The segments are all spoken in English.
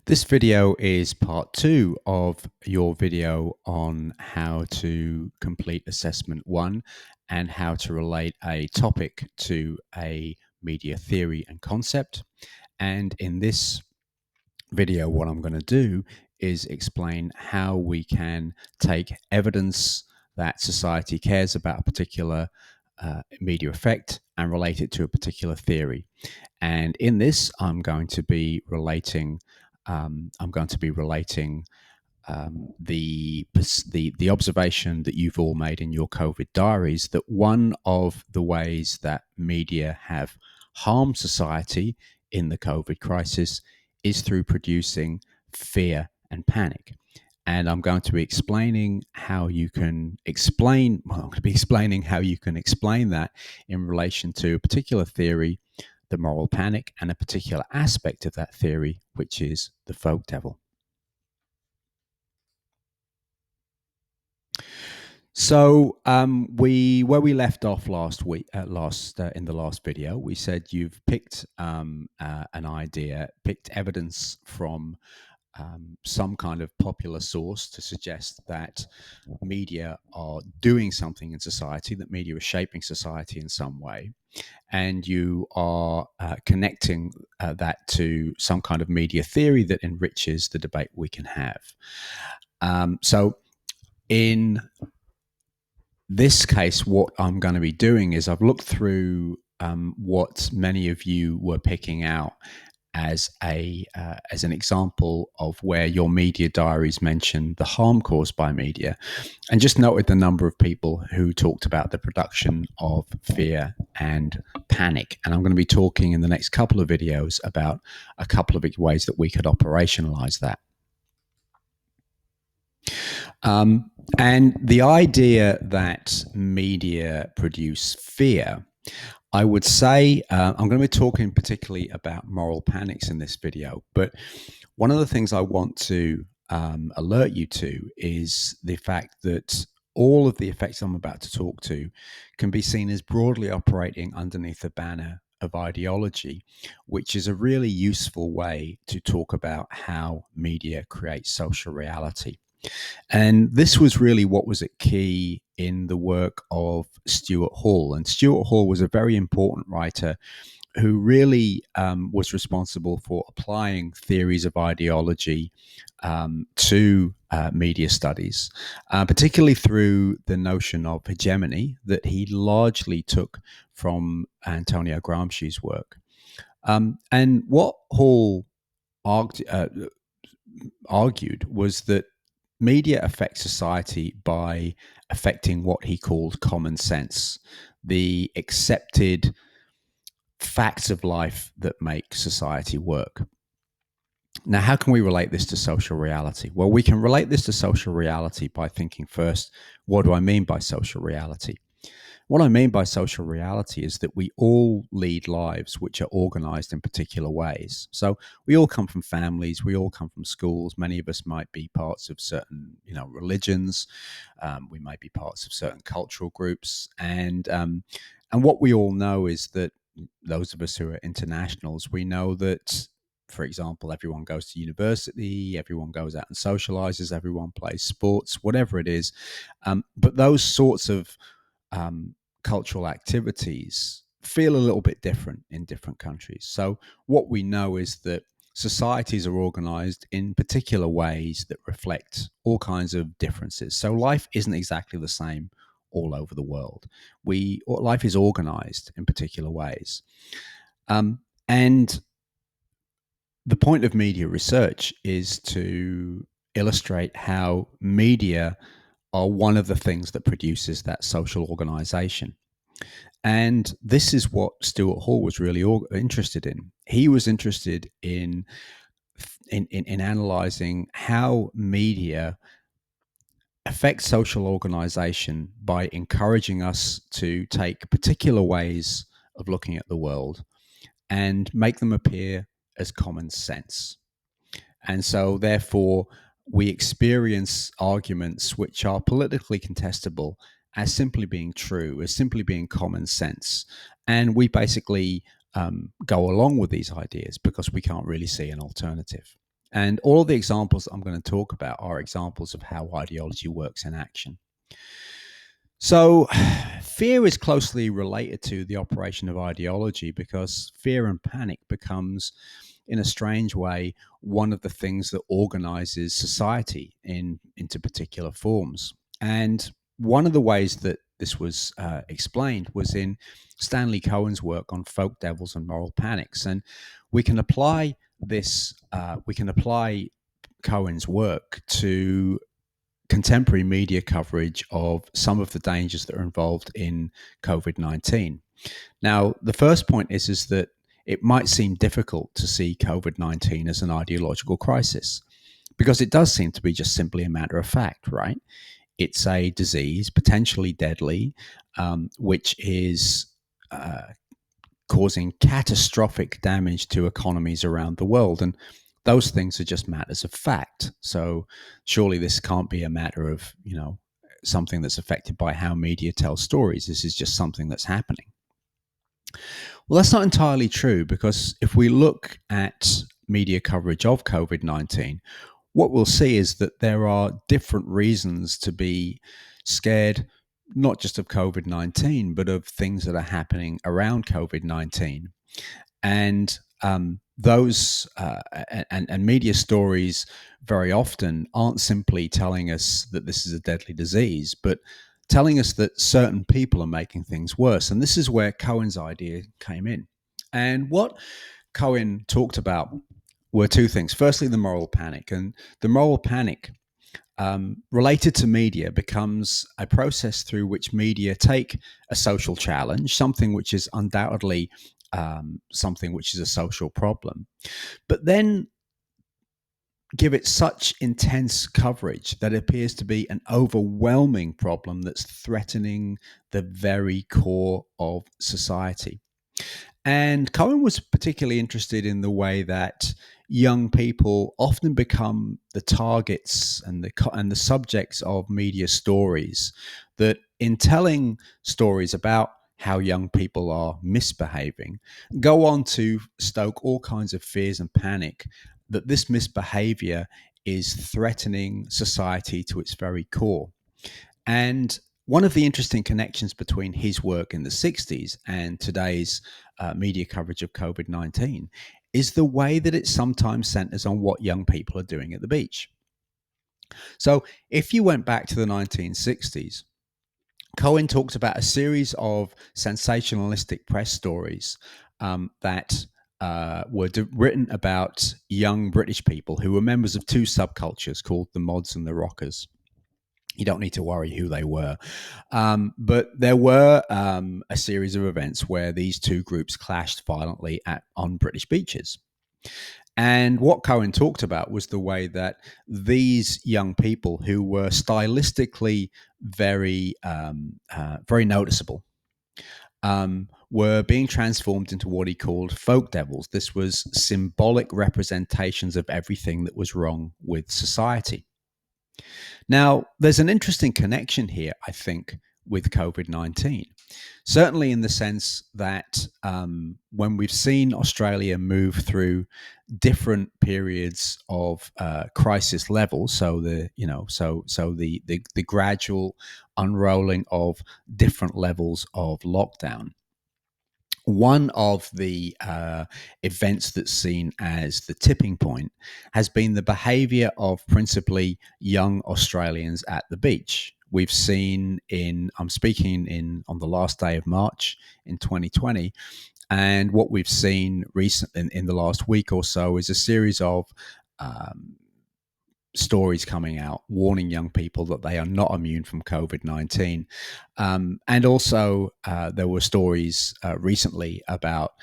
This video is part two of your video on how to complete assessment one and how to relate a topic to a media theory and concept. And in this video, what I'm going to do is explain how we can take evidence that society cares about a particular media effect and relate it to a particular theory. And in this, I'm going to be relating the observation that you've all made in your COVID diaries, that one of the ways that media have harmed society in the COVID crisis is through producing fear and panic. And I'm going to be explaining how you can explain. Well, I'm going to be explaining how you can explain that in relation to a particular theory, the moral panic, and a particular aspect of that theory, which is the folk devil. So where we left off last week, in the last video, we said you've picked an idea, picked evidence from some kind of popular source to suggest that media are doing something in society, that media is shaping society in some way, and you are connecting that to some kind of media theory that enriches the debate we can have. So in this case, what I'm going to be doing is I've looked through what many of you were picking out as an example of where your media diaries mentioned the harm caused by media, and just noted the number of people who talked about the production of fear and panic. And I'm going to be talking in the next couple of videos about a couple of ways that we could operationalize that. And the idea that media produce fear, I would say, I'm going to be talking particularly about moral panics in this video, but one of the things I want to alert you to is the fact that all of the effects I'm about to talk to can be seen as broadly operating underneath the banner of ideology, which is a really useful way to talk about how media creates social reality. And this was really what was at key in the work of Stuart Hall. And Stuart Hall was a very important writer who really was responsible for applying theories of ideology to media studies, particularly through the notion of hegemony that he largely took from Antonio Gramsci's work. And what Hall argued was that media affects society by affecting what he called common sense, the accepted facts of life that make society work. Now, how can we relate this to social reality? Well, we can relate this to social reality by thinking first, what do I mean by social reality? What I mean by social reality is that we all lead lives which are organized in particular ways. So we all come from families, we all come from schools. Many of us might be parts of certain, religions. We might be parts of certain cultural groups. And what we all know is that those of us who are internationals, we know that, for example, everyone goes to university, everyone goes out and socializes, everyone plays sports, whatever it is. But those sorts of cultural activities feel a little bit different in different countries. So what we know is that societies are organized in particular ways that reflect all kinds of differences. So life isn't exactly the same all over the world. Life is organized in particular ways. And the point of media research is to illustrate how media are one of the things that produces that social organization. And this is what Stuart Hall was really interested in. He was interested in analyzing how media affect social organization by encouraging us to take particular ways of looking at the world and make them appear as common sense. And so, therefore, we experience arguments which are politically contestable as simply being true, as simply being common sense. And we basically go along with these ideas because we can't really see an alternative. And all of the examples that I'm going to talk about are examples of how ideology works in action. So, fear is closely related to the operation of ideology because fear and panic becomes, in a strange way, one of the things that organizes society into particular forms. And one of the ways that this was explained was in Stanley Cohen's work on folk devils and moral panics. And we can apply we can apply Cohen's work to contemporary media coverage of some of the dangers that are involved in COVID-19. Now, the first point is that it might seem difficult to see COVID-19 as an ideological crisis because it does seem to be just simply a matter of fact, right? It's a disease, potentially deadly, which is causing catastrophic damage to economies around the world. And those things are just matters of fact. So surely this can't be a matter of, something that's affected by how media tells stories. This is just something that's happening. Well, that's not entirely true because if we look at media coverage of COVID-19, what we'll see is that there are different reasons to be scared, not just of COVID-19, but of things that are happening around COVID-19. And those and media stories very often aren't simply telling us that this is a deadly disease, but telling us that certain people are making things worse. And this is where Cohen's idea came in. And what Cohen talked about were two things. Firstly, the moral panic. And the moral panic related to media becomes a process through which media take a social challenge, something which is undoubtedly something which is a social problem, but then give it such intense coverage that it appears to be an overwhelming problem that's threatening the very core of society. And Cohen was particularly interested in the way that young people often become the targets and the subjects of media stories. That in telling stories about how young people are misbehaving, go on to stoke all kinds of fears and panic that this misbehavior is threatening society to its very core. And one of the interesting connections between his work in the 60s and today's media coverage of COVID-19 is the way that it sometimes centers on what young people are doing at the beach. So if you went back to the 1960s, Cohen talks about a series of sensationalistic press stories that were written about young British people who were members of two subcultures called the Mods and the Rockers. You don't need to worry who they were. But there were a series of events where these two groups clashed violently on British beaches. And what Cohen talked about was the way that these young people who were stylistically very, very noticeable were being transformed into what he called folk devils. This was symbolic representations of everything that was wrong with society. Now, there's an interesting connection here, I think, with COVID-19. Certainly in the sense that when we've seen Australia move through different periods of crisis levels, so the gradual unrolling of different levels of lockdown, one of the events that's seen as the tipping point has been the behaviour of principally young Australians at the beach. We've seen I'm speaking on the last day of March in 2020, and what we've seen recently in the last week or so is a series of stories coming out warning young people that they are not immune from COVID-19. And also, there were stories recently about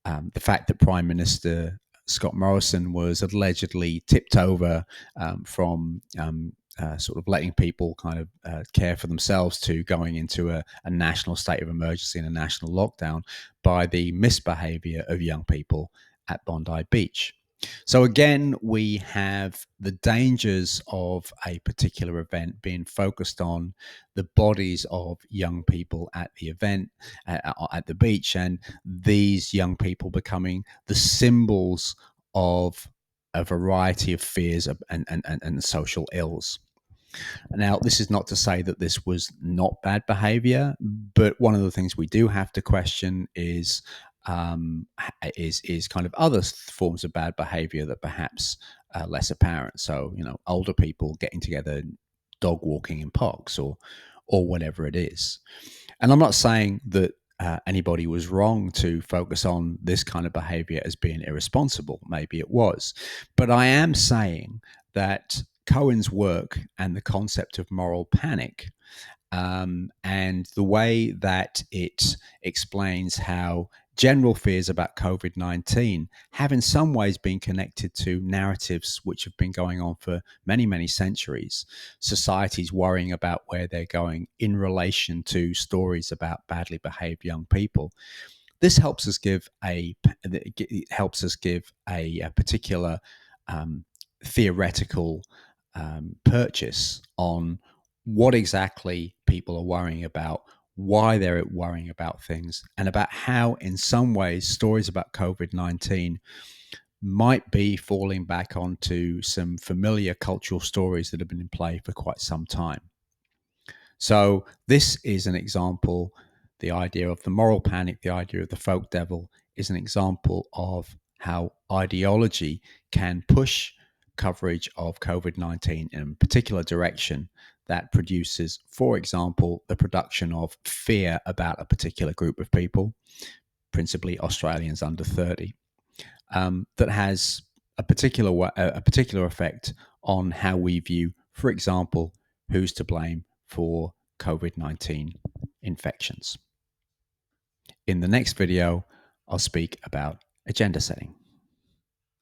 the fact that Prime Minister Scott Morrison was allegedly tipped over from sort of letting people kind of care for themselves to going into a national state of emergency and a national lockdown by the misbehavior of young people at Bondi Beach. So again, we have the dangers of a particular event being focused on the bodies of young people at the event, at the beach, and these young people becoming the symbols of a variety of fears and social ills. Now, this is not to say that this was not bad behavior, but one of the things we do have to question is kind of other forms of bad behavior that perhaps less apparent. So, older people getting together, dog walking in parks, or whatever it is. And I'm not saying that anybody was wrong to focus on this kind of behavior as being irresponsible. Maybe it was. But I am saying that Cohen's work and the concept of moral panic, and the way that it explains how general fears about COVID 19 have in some ways been connected to narratives which have been going on for many, many centuries. Societies worrying about where they're going in relation to stories about badly behaved young people. This helps us give a particular theoretical purchase on what exactly people are worrying about, why they're worrying about things, and about how, in some ways, stories about COVID 19 might be falling back onto some familiar cultural stories that have been in play for quite some time. So, this is an example. The idea of the moral panic, the idea of the folk devil, is an example of how ideology can push coverage of COVID 19 in a particular direction that produces, for example, the production of fear about a particular group of people, principally Australians under 30, that has a particular effect on how we view, for example, who's to blame for COVID 19 infections. In the next video, I'll speak about agenda setting.